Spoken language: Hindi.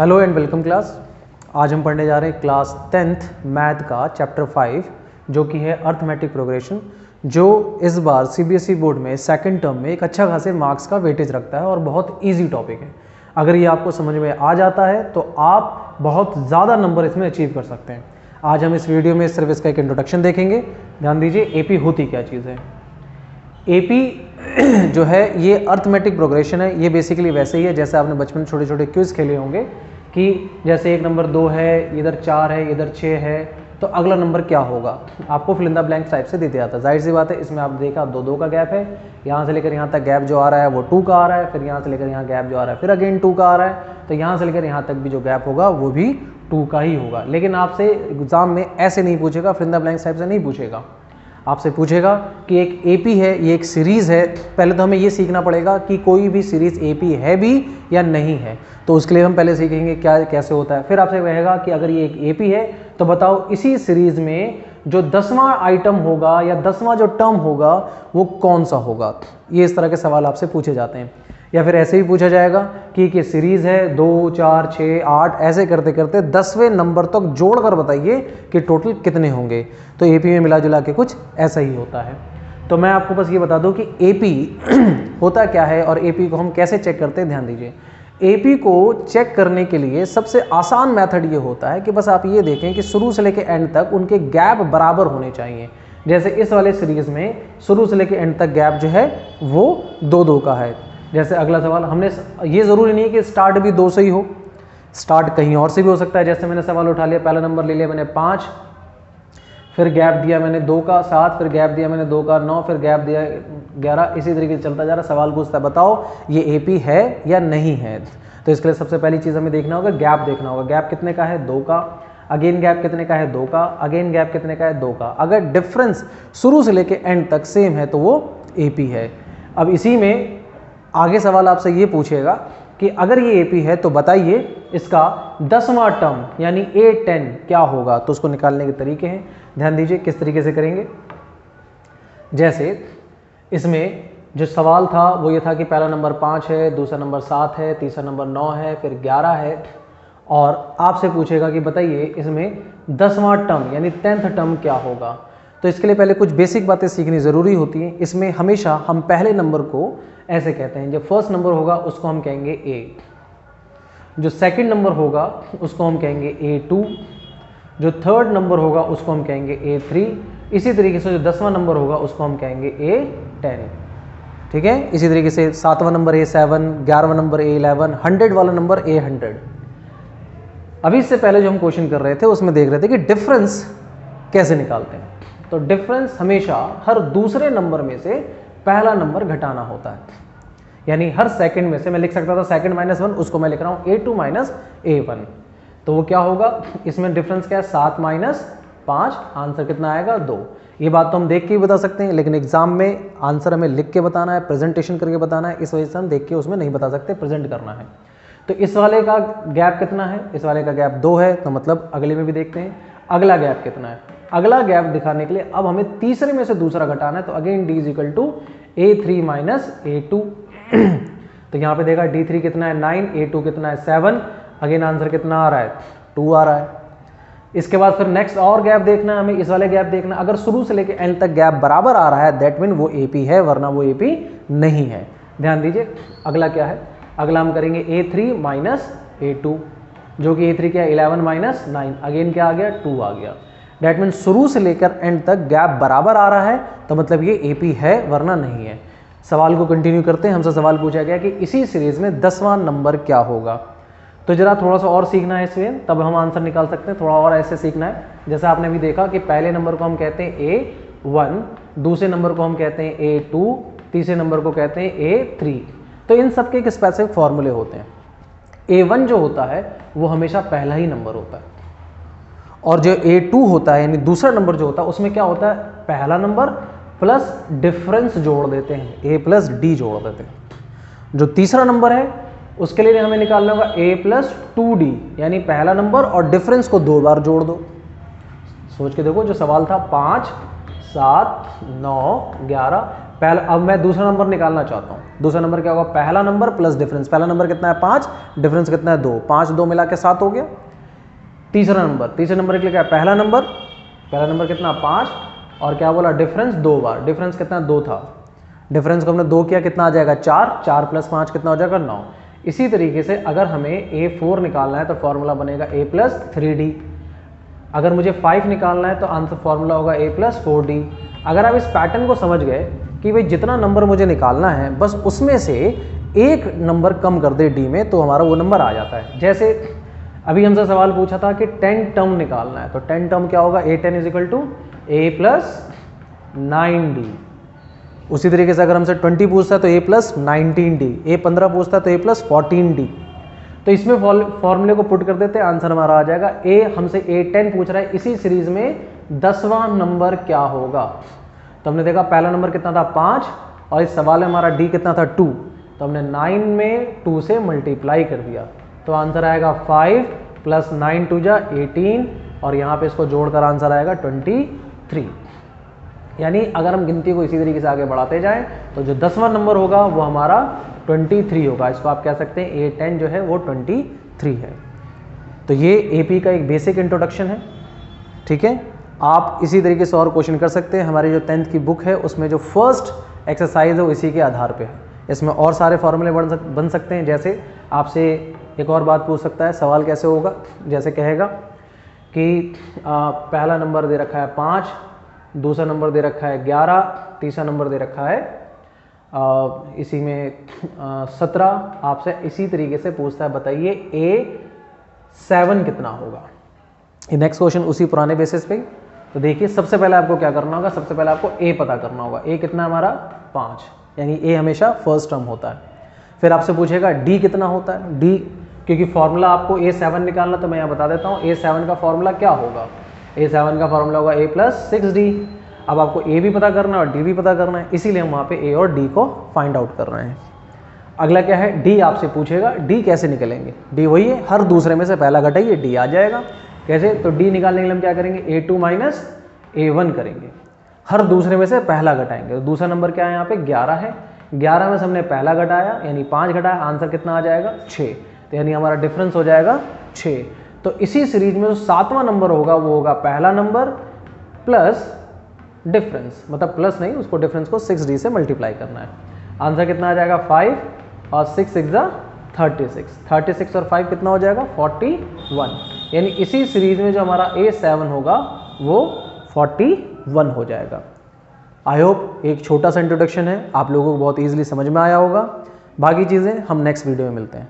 Hello and welcome class. आज हम पढ़ने जा रहे हैं क्लास 10th मैथ का चैप्टर 5 जो कि है अर्थमेटिक प्रोग्रेशन, जो इस बार सीबीएसई बोर्ड में सेकंड टर्म में एक अच्छा खासे मार्क्स का वेटेज रखता है और बहुत इजी टॉपिक है। अगर ये आपको समझ में आ जाता है तो आप बहुत ज़्यादा नंबर इसमें अचीव कर सकते हैं। आज हम इस वीडियो में सिर्फ इसका एक इंट्रोडक्शन देखेंगे। ध्यान दीजिए, एपी होती क्या चीज़ है। एपी जो है ये अर्थमेटिक प्रोग्रेशन है। ये बेसिकली वैसे ही है जैसे आपने बचपन में छोटे छोटे क्विज खेले होंगे कि जैसे 1 नंबर 2 है, इधर 4 है, इधर 6 है, तो अगला नंबर क्या होगा आपको fill in the blank type से देते आता है। जाहिर सी बात है, इसमें आप देखा 2 का गैप है, यहाँ से लेकर यहाँ तक गैप जो आ रहा है वो 2 का आ रहा है, फिर यहाँ से लेकर यहाँ गैप जो आ रहा है फिर अगेन 2 का आ रहा है, तो यहाँ से लेकर यहाँ तक भी जो गैप होगा वो भी 2 का ही होगा। लेकिन आपसे एग्जाम में ऐसे नहीं पूछेगा, fill in the blank type से नहीं पूछेगा। आपसे पूछेगा कि एक एपी है, ये एक सीरीज़ है। पहले तो हमें ये सीखना पड़ेगा कि कोई भी सीरीज़ एपी है भी या नहीं है, तो उसके लिए हम पहले सीखेंगे क्या कैसे होता है। फिर आपसे कहेगा कि अगर ये एक एपी है तो बताओ इसी सीरीज़ में जो 10वां आइटम होगा या 10वां जो टर्म होगा वो कौन सा होगा। ये इस तरह के सवाल आपसे पूछे जाते हैं। या फिर ऐसे ही पूछा जाएगा कि सीरीज़ है 2, 4, 6, 8, ऐसे करते करते 10वें नंबर तक जोड़कर बताइए कि टोटल कितने होंगे। तो एपी में मिला जुला के कुछ ऐसा ही होता है। तो मैं आपको बस ये बता दूं कि एपी होता क्या है और एपी को हम कैसे चेक करते हैं। ध्यान दीजिए, एपी को चेक करने के लिए सबसे आसान मेथड ये होता है कि बस आप ये देखें कि शुरू से लेकर एंड तक उनके गैप बराबर होने चाहिए। जैसे इस वाले सीरीज़ में शुरू से लेकर एंड तक गैप जो है वो 2-2 का है। जैसे अगला सवाल हमने, ये ज़रूरी नहीं है कि स्टार्ट भी 2 से ही हो, स्टार्ट कहीं और से भी हो सकता है। जैसे मैंने सवाल उठा लिया, पहला नंबर ले लिया मैंने 5, फिर गैप दिया मैंने 2 का 7, फिर गैप दिया मैंने 2 का 9, फिर गैप दिया 11, इसी तरीके से चलता जा रहा। सवाल पूछता है बताओ ये एपी है या नहीं है। तो इसके लिए सबसे पहली चीज़ हमें देखना होगा, गैप देखना होगा। गैप कितने का है? 2 का। अगेन गैप कितने का है? 2 का। अगेन गैप कितने का है? 2 का। अगर डिफरेंस शुरू से लेकर एंड तक सेम है तो वो एपी है। अब इसी में आगे सवाल आपसे ये पूछेगा कि अगर ये एपी है तो बताइए इसका 10वां टर्म यानी A10 क्या होगा। तो उसको निकालने के तरीके हैं। ध्यान दीजिए किस तरीके से करेंगे। जैसे इसमें जो सवाल था वो ये था कि पहला नंबर 5 है, दूसरा नंबर 7 है, तीसरा नंबर 9 है, फिर 11 है, और आपसे पूछेगा कि बताइए इसमें 10वां टर्म यानी 10th टर्म क्या होगा। तो इसके लिए पहले कुछ बेसिक बातें सीखनी ज़रूरी होती हैं। इसमें हमेशा हम पहले नंबर को ऐसे कहते हैं, जो फर्स्ट नंबर होगा उसको हम कहेंगे ए, जो सेकंड नंबर होगा उसको हम कहेंगे A2, जो थर्ड नंबर होगा उसको हम कहेंगे A3, इसी तरीके से जो 10वां नंबर होगा उसको हम कहेंगे A10। ठीक है, इसी तरीके से 7वां नंबर A7, 11वां नंबर A11, 100 वाला नंबर A100। अभी इससे पहले जो हम क्वेश्चन कर रहे थे उसमें देख रहे थे कि डिफरेंस कैसे निकालते हैं। तो डिफरेंस हमेशा हर दूसरे नंबर में से पहला नंबर घटाना होता है। यानी हर सेकंड में से मैं लिख सकता था सेकंड -1, उसको मैं लिख रहा हूं A2 - A1। तो वो क्या होगा, इसमें डिफरेंस क्या है? 7 - 5, आंसर कितना आएगा? 2। ये बात तो हम देख के ही बता सकते हैं, लेकिन एग्जाम में आंसर हमें लिख के बताना है, प्रेजेंटेशन करके बताना है, इस वजह से हम देख के उसमें नहीं बता सकते, प्रेजेंट करना है। तो इस वाले का गैप कितना है? इस वाले का गैप 2 है, तो मतलब अगले में भी देखते हैं अगला गैप कितना है। अगला गैप दिखाने के लिए अब हमें तीसरे में से दूसरा घटाना है। तो अगेन D = A3 - A2। तो यहाँ पे देखा D3 कितना है? 9, A2 कितना है? 7। अगेन आंसर कितना आ रहा है? 2 आ रहा है। इसके बाद फिर नेक्स्ट और गैप देखना है हमें, इस वाले गैप देखना। अगर शुरू से लेकर एंड तक गैप बराबर आ रहा है दैट मीन वो एपी है, वरना वो एपी नहीं है। ध्यान दीजिए अगला क्या है। अगला हम करेंगे A3 - A2, जो कि A3 क्या है? 11 - 9। अगेन क्या आ गया? 2 आ गया। दैट मीन शुरू से लेकर एंड तक गैप बराबर आ रहा है तो मतलब ये एपी है, वरना नहीं है। सवाल को कंटिन्यू करते हैं। हमसे सवाल पूछा गया कि इसी सीरीज में 10वां नंबर क्या होगा। तो जरा थोड़ा सा और सीखना है इसमें, तब हम आंसर निकाल सकते हैं। थोड़ा और ऐसे सीखना है। जैसे आपने भी देखा कि पहले नंबर को हम कहते हैं A1, दूसरे नंबर को हम कहते हैं A2, तीसरे नंबर को कहते हैं A3। तो इन सबके एक स्पेसिफिक फॉर्मूले होते हैं। A1 जो होता है वो हमेशा पहला ही नंबर होता है, और जो A2 होता है यानी दूसरा नंबर जो होता है उसमें क्या होता है? पहला नंबर प्लस डिफरेंस जोड़ देते हैं, A + D जोड़ देते हैं। जो तीसरा नंबर है उसके लिए हमें निकालना होगा A + 2D, यानी पहला नंबर और डिफरेंस को 2 बार जोड़ दो। सोच के देखो, जो सवाल था 5, 7, 9, 11, पहला, अब मैं दूसरा नंबर निकालना चाहता हूँ। दूसरा नंबर क्या होगा, पहला नंबर प्लस डिफरेंस। पहला नंबर कितना है 5, डिफरेंस कितना है 2, 5 2 मिला के 7 हो गया। तीसरा नंबर के लिए क्या है, पहला नंबर कितना 5 और क्या बोला डिफरेंस 2 बार, डिफरेंस कितना 2 था, डिफरेंस को हमने 2 किया, कितना आ जाएगा 4, 4 प्लस 5 कितना हो जाएगा 9। इसी तरीके से अगर हमें A4 निकालना है तो फॉर्मूला बनेगा A प्लस 3D। अगर मुझे 5 निकालना है तो आंसर फॉर्मूला होगा A प्लस 4D। अगर आप इस पैटर्न को समझ गए कि भाई जितना नंबर मुझे निकालना है बस उसमें से एक नंबर कम कर दे D में तो हमारा वो नंबर आ जाता है। जैसे अभी हमसे सवाल पूछा था कि 10 टर्म निकालना है, तो 10 टर्म क्या होगा, A10 is equal to A plus 9D। उसी तरीके से अगर हमसे 20 पूछता है तो A प्लस 19D, A15 पूछता है तो A प्लस 14D। तो इसमें फॉर्मूले को पुट कर देते हैं, आंसर हमारा आ जाएगा हमसे A10 पूछ रहा है, इसी सीरीज में 10वां नंबर क्या होगा। तो हमने देखा पहला नंबर कितना था 5 और इस सवाल में हमारा D कितना था 2, तो हमने 9 में 2 से मल्टीप्लाई कर दिया, तो आंसर आएगा 5 प्लस 9 2 जा 18 और यहाँ पे इसको जोड़कर आंसर आएगा 23। यानी अगर हम गिनती को इसी तरीके से आगे बढ़ाते जाएं तो जो 10वां नंबर होगा वो हमारा 23 होगा। इसको आप कह सकते हैं A10 जो है वो 23 है। तो ये AP का एक बेसिक इंट्रोडक्शन है, ठीक है। आप इसी तरीके से और क्वेश्चन कर सकते हैं। हमारी जो 10th की बुक है उसमें जो फर्स्ट एक्सरसाइज है वो इसी के आधार पे है। इसमें और सारे फॉर्मूले बन सकते हैं। जैसे आपसे एक और बात पूछ सकता है, सवाल कैसे होगा, जैसे कहेगा कि पहला नंबर दे रखा है 5, दूसरा नंबर दे रखा है 11, तीसरा नंबर दे रखा है इसी में 17। आपसे इसी तरीके से पूछता है बताइए A7 कितना होगा। नेक्स्ट क्वेश्चन उसी पुराने बेसिस पे। तो देखिए सबसे पहले आपको क्या करना होगा, सबसे पहले आपको A पता करना होगा। A कितना हमारा 5, यानी A हमेशा फर्स्ट टर्म होता है। फिर आपसे पूछेगा D कितना होता है। D क्योंकि फॉर्मूला आपको A7 निकालना, तो मैं यहाँ बता देता हूँ A7 का फॉर्मूला क्या होगा। A7 का फॉर्मूला होगा A प्लस 6D। अब आपको A भी पता करना है और D भी पता करना है, इसीलिए हम वहाँ पे A और D को फाइंड आउट कर रहे हैं। अगला क्या है, D आपसे पूछेगा D कैसे निकलेंगे। D वही है, हर दूसरे में से पहला घटाइए D आ जाएगा। कैसे, तो D निकालने के लिए हम क्या करेंगे A2 माइनस A1 करेंगे, हर दूसरे में से पहला घटाएंगे। तो दूसरा नंबर क्या है यहाँ पे 11 है, 11 में से हमने पहला घटाया यानी 5 घटाया, आंसर कितना आ जाएगा 6, तो यानी हमारा डिफरेंस हो जाएगा 6। तो इसी सीरीज में जो 7वां नंबर होगा वो होगा पहला नंबर प्लस डिफरेंस, मतलब प्लस नहीं, उसको डिफरेंस को 6D से मल्टीप्लाई करना है। आंसर कितना आ जाएगा 5 और 6 6 36, 36 और 5 कितना हो जाएगा 41। यानी इसी सीरीज में जो हमारा A7 होगा वो 41 हो जाएगा। आई होप एक छोटा सा इंट्रोडक्शन है, आप लोगों को बहुत ईजिली समझ में आया होगा। बाकी चीज़ें हम नेक्स्ट वीडियो में मिलते हैं।